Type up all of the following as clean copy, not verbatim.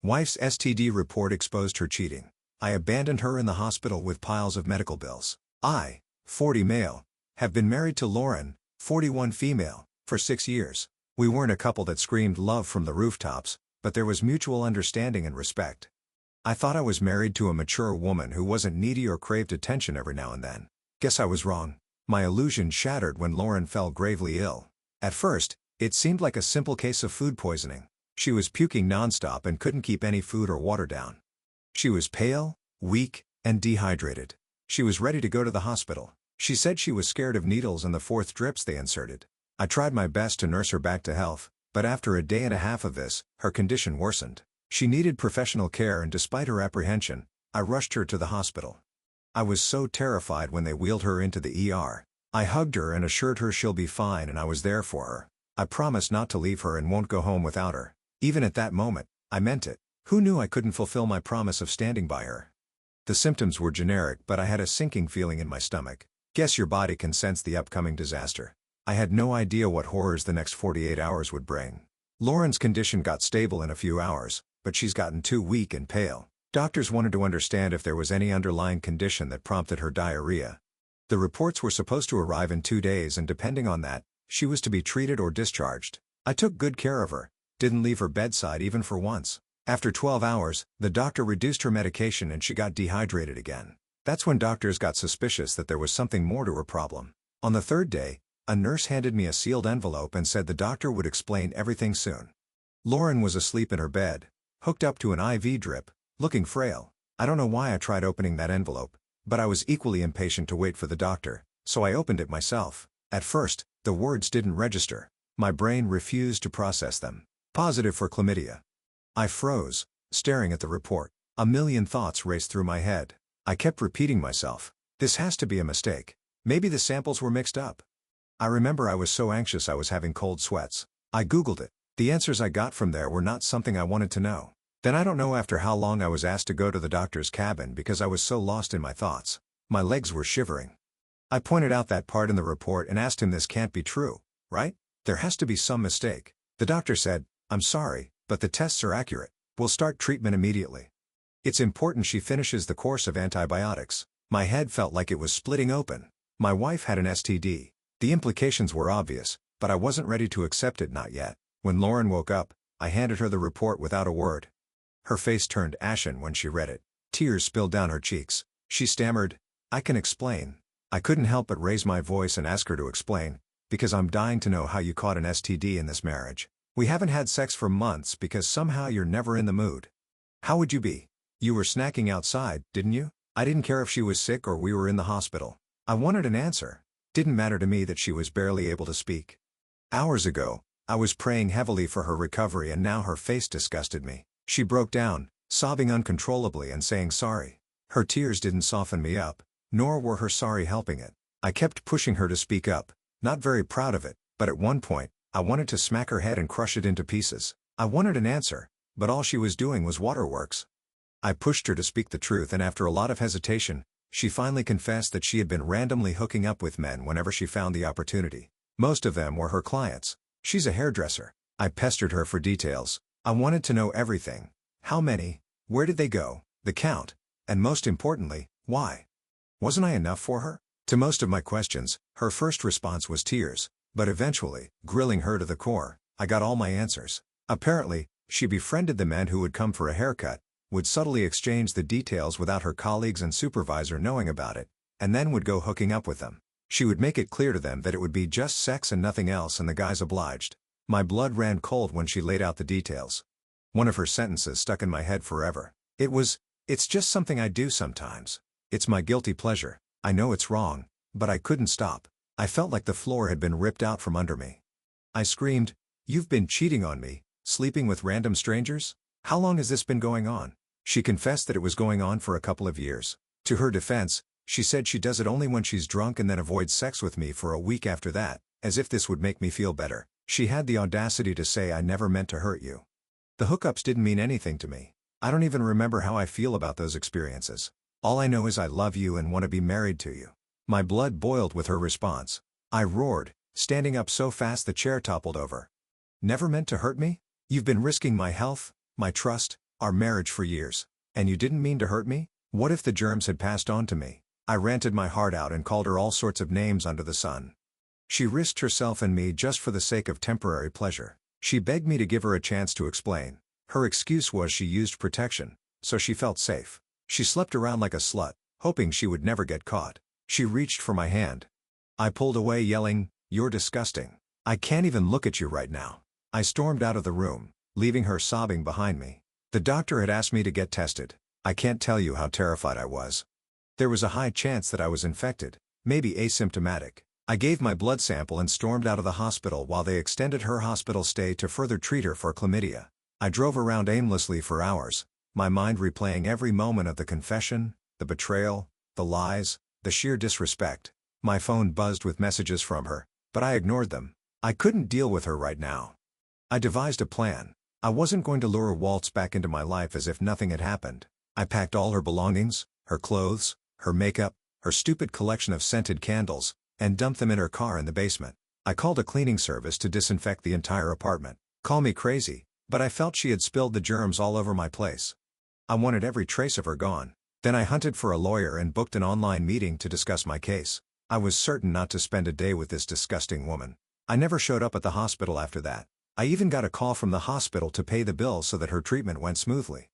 Wife's STD report exposed her cheating. I abandoned her in the hospital with piles of medical bills. I, 40 male, have been married to Lauren, 41 female, for 6 years. We weren't a couple that screamed love from the rooftops, but there was mutual understanding and respect. I thought I was married to a mature woman who wasn't needy or craved attention every now and then. Guess I was wrong. My illusion shattered when Lauren fell gravely ill. At first, it seemed like a simple case of food poisoning. She was puking nonstop and couldn't keep any food or water down. She was pale, weak, and dehydrated. She was ready to go to the hospital. She said she was scared of needles and the 4th drips they inserted. I tried my best to nurse her back to health, but after a day and a half of this, her condition worsened. She needed professional care, and despite her apprehension, I rushed her to the hospital. I was so terrified when they wheeled her into the ER. I hugged her and assured her she'll be fine, and I was there for her. I promised not to leave her and won't go home without her. Even at that moment, I meant it. Who knew I couldn't fulfill my promise of standing by her? The symptoms were generic, but I had a sinking feeling in my stomach. Guess your body can sense the upcoming disaster. I had no idea what horrors the next 48 hours would bring. Lauren's condition got stable in a few hours, but she's gotten too weak and pale. Doctors wanted to understand if there was any underlying condition that prompted her diarrhea. The reports were supposed to arrive in 2 days, and depending on that, she was to be treated or discharged. I took good care of her, didn't leave her bedside even for once. After 12 hours, the doctor reduced her medication and she got dehydrated again. That's when doctors got suspicious that there was something more to her problem. On the 3rd day, a nurse handed me a sealed envelope and said the doctor would explain everything soon. Lauren was asleep in her bed, hooked up to an IV drip, looking frail. I don't know why I tried opening that envelope, but I was equally impatient to wait for the doctor, so I opened it myself. At first, the words didn't register. My brain refused to process them. Positive for chlamydia. I froze, staring at the report. A million thoughts raced through my head. I kept repeating myself, this has to be a mistake. Maybe the samples were mixed up. I remember I was so anxious I was having cold sweats. I Googled it. The answers I got from there were not something I wanted to know. Then I don't know after how long I was asked to go to the doctor's cabin because I was so lost in my thoughts. My legs were shivering. I pointed out that part in the report and asked him, this can't be true, right? There has to be some mistake. The doctor said, I'm sorry, but the tests are accurate. We'll start treatment immediately. It's important she finishes the course of antibiotics. My head felt like it was splitting open. My wife had an STD. The implications were obvious, but I wasn't ready to accept it, not yet. When Lauren woke up, I handed her the report without a word. Her face turned ashen when she read it. Tears spilled down her cheeks. She stammered, I can explain. I couldn't help but raise my voice and ask her to explain, because I'm dying to know how you caught an STD in this marriage. We haven't had sex for months because somehow you're never in the mood. How would you be? You were snacking outside, didn't you? I didn't care if she was sick or we were in the hospital. I wanted an answer. Didn't matter to me that she was barely able to speak. Hours ago, I was praying heavily for her recovery, and now her face disgusted me. She broke down, sobbing uncontrollably and saying sorry. Her tears didn't soften me up, nor were her sorry helping it. I kept pushing her to speak up, not very proud of it, but at one point, I wanted to smack her head and crush it into pieces. I wanted an answer, but all she was doing was waterworks. I pushed her to speak the truth, and after a lot of hesitation, she finally confessed that she had been randomly hooking up with men whenever she found the opportunity. Most of them were her clients. She's a hairdresser. I pestered her for details. I wanted to know everything. How many? Where did they go? The count. And most importantly, why? Wasn't I enough for her? To most of my questions, her first response was tears. But eventually, grilling her to the core, I got all my answers. Apparently, she befriended the men who would come for a haircut, would subtly exchange the details without her colleagues and supervisor knowing about it, and then would go hooking up with them. She would make it clear to them that it would be just sex and nothing else, and the guys obliged. My blood ran cold when she laid out the details. One of her sentences stuck in my head forever. It's just something I do sometimes. It's my guilty pleasure. I know it's wrong, but I couldn't stop. I felt like the floor had been ripped out from under me. I screamed, you've been cheating on me, sleeping with random strangers? How long has this been going on? She confessed that it was going on for a couple of years. To her defense, she said she does it only when she's drunk and then avoids sex with me for a week after that, as if this would make me feel better. She had the audacity to say I never meant to hurt you. The hookups didn't mean anything to me. I don't even remember how I feel about those experiences. All I know is I love you and want to be married to you. My blood boiled with her response. I roared, standing up so fast the chair toppled over. Never meant to hurt me? You've been risking my health, my trust, Our marriage for years. And you didn't mean to hurt me? What if the germs had passed on to me? I ranted my heart out and called her all sorts of names under the sun. She risked herself and me just for the sake of temporary pleasure. She begged me to give her a chance to explain. Her excuse was she used protection, so she felt safe. She slept around like a slut, hoping she would never get caught. She reached for my hand. I pulled away yelling, "You're disgusting. I can't even look at you right now." I stormed out of the room, leaving her sobbing behind me. The doctor had asked me to get tested. I can't tell you how terrified I was. There was a high chance that I was infected, maybe asymptomatic. I gave my blood sample and stormed out of the hospital while they extended her hospital stay to further treat her for chlamydia. I drove around aimlessly for hours, my mind replaying every moment of the confession, the betrayal, the lies, the sheer disrespect. My phone buzzed with messages from her, but I ignored them. I couldn't deal with her right now. I devised a plan. I wasn't going to lure Waltz back into my life as if nothing had happened. I packed all her belongings, her clothes, her makeup, her stupid collection of scented candles, and dumped them in her car in the basement. I called a cleaning service to disinfect the entire apartment. Call me crazy, but I felt she had spilled the germs all over my place. I wanted every trace of her gone. Then I hunted for a lawyer and booked an online meeting to discuss my case. I was certain not to spend a day with this disgusting woman. I never showed up at the hospital after that. I even got a call from the hospital to pay the bill so that her treatment went smoothly.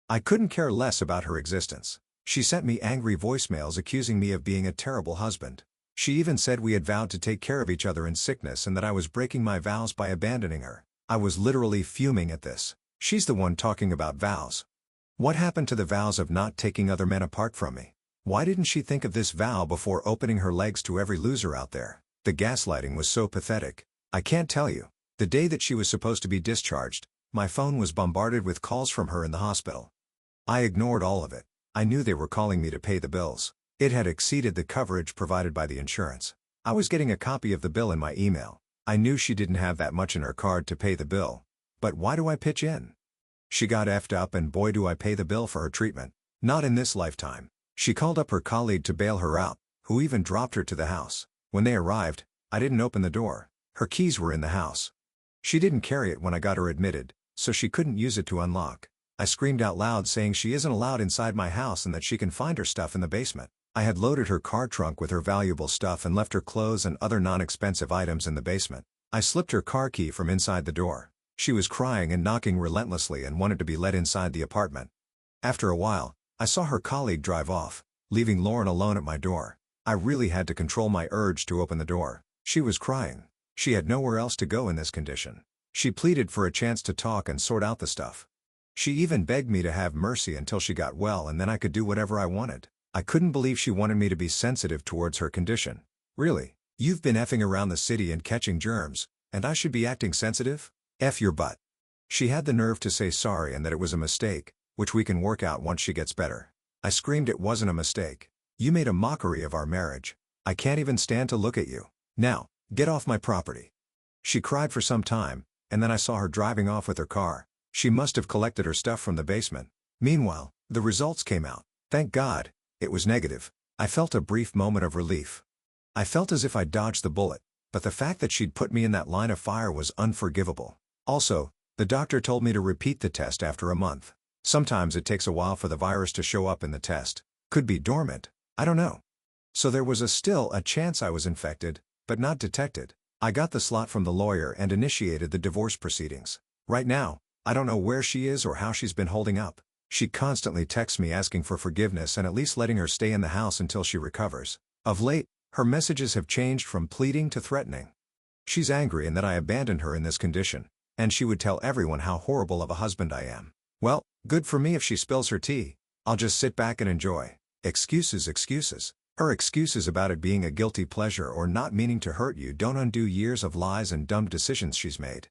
I couldn't care less about her existence. She sent me angry voicemails accusing me of being a terrible husband. She even said we had vowed to take care of each other in sickness and that I was breaking my vows by abandoning her. I was literally fuming at this. She's the one talking about vows. What happened to the vows of not taking other men apart from me? Why didn't she think of this vow before opening her legs to every loser out there? The gaslighting was so pathetic. I can't tell you. The day that she was supposed to be discharged, my phone was bombarded with calls from her in the hospital. I ignored all of it. I knew they were calling me to pay the bills. It had exceeded the coverage provided by the insurance. I was getting a copy of the bill in my email. I knew she didn't have that much in her card to pay the bill. But why do I pitch in? She got effed up and boy do I pay the bill for her treatment. Not in this lifetime. She called up her colleague to bail her out, who even dropped her to the house. When they arrived, I didn't open the door. Her keys were in the house. She didn't carry it when I got her admitted, so she couldn't use it to unlock. I screamed out loud saying she isn't allowed inside my house and that she can find her stuff in the basement. I had loaded her car trunk with her valuable stuff and left her clothes and other non-expensive items in the basement. I slipped her car key from inside the door. She was crying and knocking relentlessly and wanted to be let inside the apartment. After a while, I saw her colleague drive off, leaving Lauren alone at my door. I really had to control my urge to open the door. She was crying. She had nowhere else to go in this condition. She pleaded for a chance to talk and sort out the stuff. She even begged me to have mercy until she got well and then I could do whatever I wanted. I couldn't believe she wanted me to be sensitive towards her condition. Really? You've been effing around the city and catching germs, and I should be acting sensitive? F your butt. She had the nerve to say sorry and that it was a mistake, which we can work out once she gets better. I screamed it wasn't a mistake. You made a mockery of our marriage. I can't even stand to look at you. Now, get off my property. She cried for some time, and then I saw her driving off with her car. She must have collected her stuff from the basement. Meanwhile, the results came out. Thank God, it was negative. I felt a brief moment of relief. I felt as if I dodged the bullet, but the fact that she'd put me in that line of fire was unforgivable. Also, the doctor told me to repeat the test after a month. Sometimes it takes a while for the virus to show up in the test. Could be dormant. I don't know. So there was still a chance I was infected, but not detected. I got the slot from the lawyer and initiated the divorce proceedings. Right now, I don't know where she is or how she's been holding up. She constantly texts me asking for forgiveness and at least letting her stay in the house until she recovers. Of late, her messages have changed from pleading to threatening. She's angry and that I abandoned her in this condition, and she would tell everyone how horrible of a husband I am. Well, good for me if she spills her tea. I'll just sit back and enjoy. Excuses, excuses. Her excuses about it being a guilty pleasure or not meaning to hurt you don't undo years of lies and dumb decisions she's made.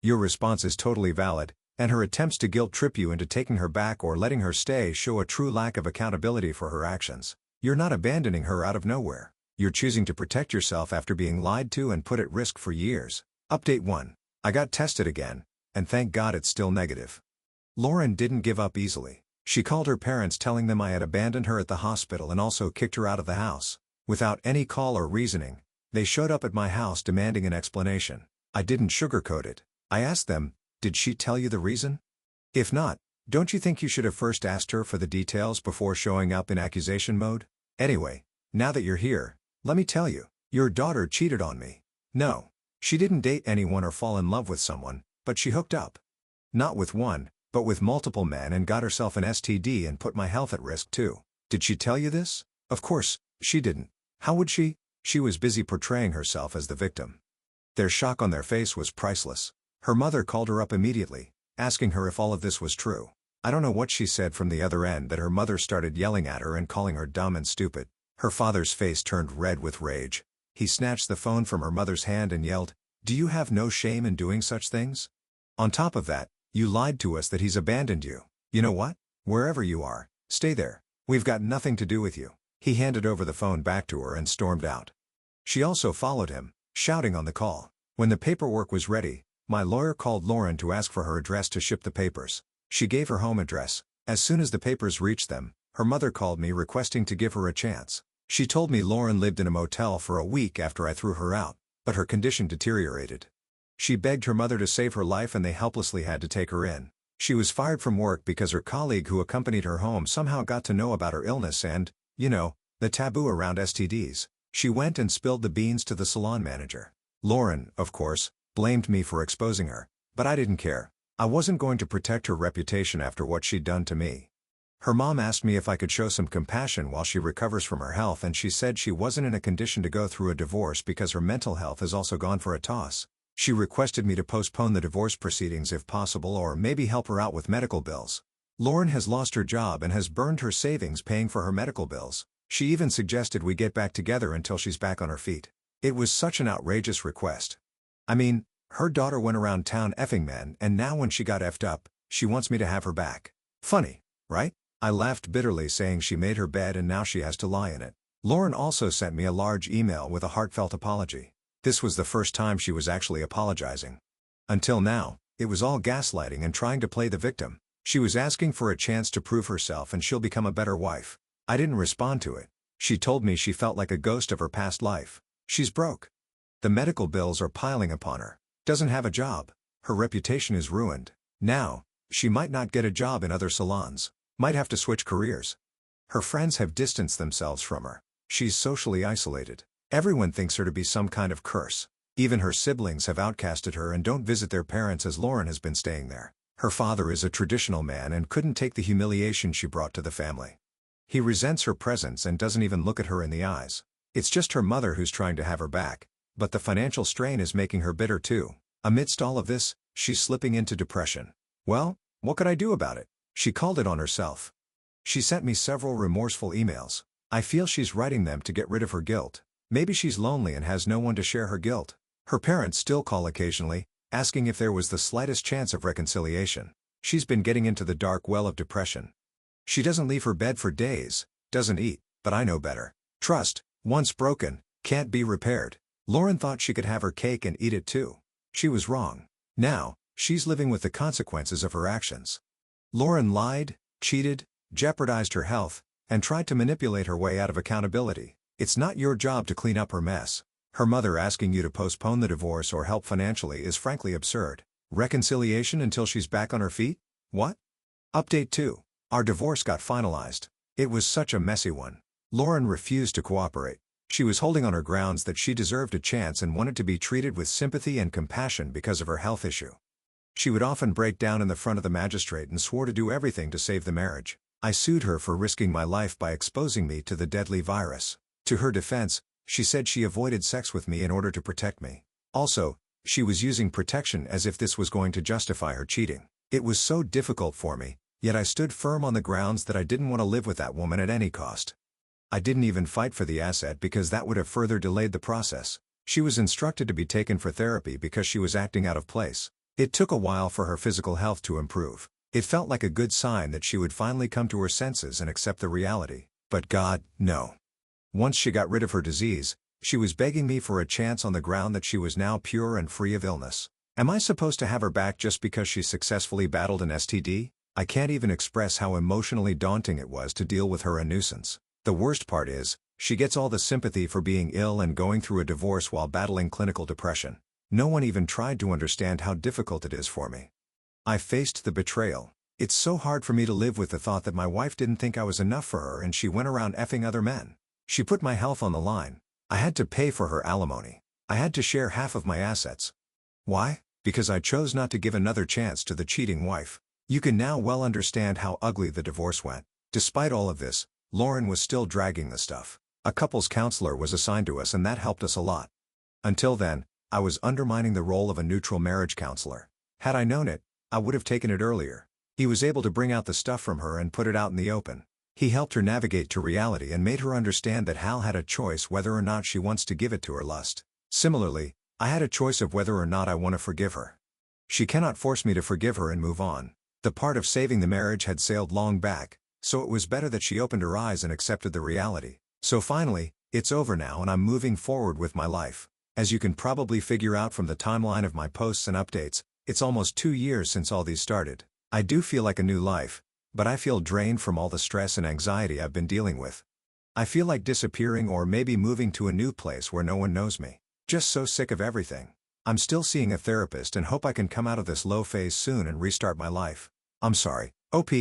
Your response is totally valid, and her attempts to guilt-trip you into taking her back or letting her stay show a true lack of accountability for her actions. You're not abandoning her out of nowhere. You're choosing to protect yourself after being lied to and put at risk for years. Update 1. I got tested again, and thank God it's still negative. Lauren didn't give up easily. She called her parents telling them I had abandoned her at the hospital and also kicked her out of the house. Without any call or reasoning, they showed up at my house demanding an explanation. I didn't sugarcoat it. I asked them, did she tell you the reason? If not, Don't you think you should have first asked her for the details before showing up in accusation mode? Anyway, now that you're here, let me tell you, your daughter cheated on me. No. She didn't date anyone or fall in love with someone, but she hooked up. Not with one, but with multiple men and got herself an STD and put my health at risk too. Did she tell you this? Of course, she didn't. How would she? She was busy portraying herself as the victim. Their shock on their face was priceless. Her mother called her up immediately, asking her if all of this was true. I don't know what she said from the other end that her mother started yelling at her and calling her dumb and stupid. Her father's face turned red with rage. He snatched the phone from her mother's hand and yelled, "Do you have no shame in doing such things? On top of that, you lied to us that he's abandoned you. You know what? Wherever you are, stay there. We've got nothing to do with you." He handed over the phone back to her and stormed out. She also followed him, shouting on the call. When the paperwork was ready, my lawyer called Lauren to ask for her address to ship the papers. She gave her home address. As soon as the papers reached them, her mother called me requesting to give her a chance. She told me Lauren lived in a motel for a week after I threw her out, but her condition deteriorated. She begged her mother to save her life and they helplessly had to take her in. She was fired from work because her colleague who accompanied her home somehow got to know about her illness and, you know, the taboo around STDs. She went and spilled the beans to the salon manager. Lauren, of course, blamed me for exposing her, but I didn't care. I wasn't going to protect her reputation after what she'd done to me. Her mom asked me if I could show some compassion while she recovers from her health, and she said she wasn't in a condition to go through a divorce because her mental health has also gone for a toss. She requested me to postpone the divorce proceedings if possible or maybe help her out with medical bills. Lauren has lost her job and has burned her savings paying for her medical bills. She even suggested we get back together until she's back on her feet. It was such an outrageous request. I mean, her daughter went around town effing men and now when she got effed up, she wants me to have her back. Funny, right? I laughed bitterly saying she made her bed and now she has to lie in it. Lauren also sent me a large email with a heartfelt apology. This was the first time she was actually apologizing. Until now, it was all gaslighting and trying to play the victim. She was asking for a chance to prove herself and she'll become a better wife. I didn't respond to it. She told me she felt like a ghost of her past life. She's broke. The medical bills are piling upon her. Doesn't have a job. Her reputation is ruined. Now, she might not get a job in other salons. Might have to switch careers. Her friends have distanced themselves from her. She's socially isolated. Everyone thinks her to be some kind of curse. Even her siblings have outcasted her and don't visit their parents as Lauren has been staying there. Her father is a traditional man and couldn't take the humiliation she brought to the family. He resents her presence and doesn't even look at her in the eyes. It's just her mother who's trying to have her back, but the financial strain is making her bitter too. Amidst all of this, she's slipping into depression. Well, what could I do about it? She called it on herself. She sent me several remorseful emails. I feel she's writing them to get rid of her guilt. Maybe she's lonely and has no one to share her guilt. Her parents still call occasionally, asking if there was the slightest chance of reconciliation. She's been getting into the dark well of depression. She doesn't leave her bed for days, doesn't eat, but I know better. Trust, once broken, can't be repaired. Lauren thought she could have her cake and eat it too. She was wrong. Now, she's living with the consequences of her actions. Lauren lied, cheated, jeopardized her health, and tried to manipulate her way out of accountability. It's not your job to clean up her mess. Her mother asking you to postpone the divorce or help financially is frankly absurd. Reconciliation until she's back on her feet? What? Update 2. Our divorce got finalized. It was such a messy one. Lauren refused to cooperate. She was holding on her grounds that she deserved a chance and wanted to be treated with sympathy and compassion because of her health issue. She would often break down in the front of the magistrate and swore to do everything to save the marriage. I sued her for risking my life by exposing me to the deadly virus. To her defense, she said she avoided sex with me in order to protect me. Also, she was using protection as if this was going to justify her cheating. It was so difficult for me, yet I stood firm on the grounds that I didn't want to live with that woman at any cost. I didn't even fight for the asset because that would have further delayed the process. She was instructed to be taken for therapy because she was acting out of place. It took a while for her physical health to improve. It felt like a good sign that she would finally come to her senses and accept the reality. But God, no. Once she got rid of her disease, she was begging me for a chance on the ground that she was now pure and free of illness. Am I supposed to have her back just because she successfully battled an STD? I can't even express how emotionally daunting it was to deal with her a nuisance. The worst part is, she gets all the sympathy for being ill and going through a divorce while battling clinical depression. No one even tried to understand how difficult it is for me. I faced the betrayal. It's so hard for me to live with the thought that my wife didn't think I was enough for her and she went around effing other men. She put my health on the line. I had to pay for her alimony. I had to share half of my assets. Why? Because I chose not to give another chance to the cheating wife. You can now well understand how ugly the divorce went. Despite all of this, Lauren was still dragging the stuff. A couples counselor was assigned to us and that helped us a lot. Until then, I was undermining the role of a neutral marriage counselor. Had I known it, I would have taken it earlier. He was able to bring out the stuff from her and put it out in the open. He helped her navigate to reality and made her understand that Hal had a choice whether or not she wants to give it to her lust. Similarly, I had a choice of whether or not I want to forgive her. She cannot force me to forgive her and move on. The part of saving the marriage had sailed long back, so it was better that she opened her eyes and accepted the reality. So finally, it's over now and I'm moving forward with my life. As you can probably figure out from the timeline of my posts and updates, it's almost 2 years since all these started. I do feel like a new life, but I feel drained from all the stress and anxiety I've been dealing with. I feel like disappearing or maybe moving to a new place where no one knows me. Just so sick of everything. I'm still seeing a therapist and hope I can come out of this low phase soon and restart my life. I'm sorry, OP.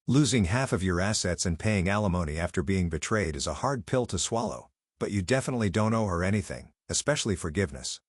Losing half of your assets and paying alimony after being betrayed is a hard pill to swallow, but you definitely don't owe her anything, especially forgiveness.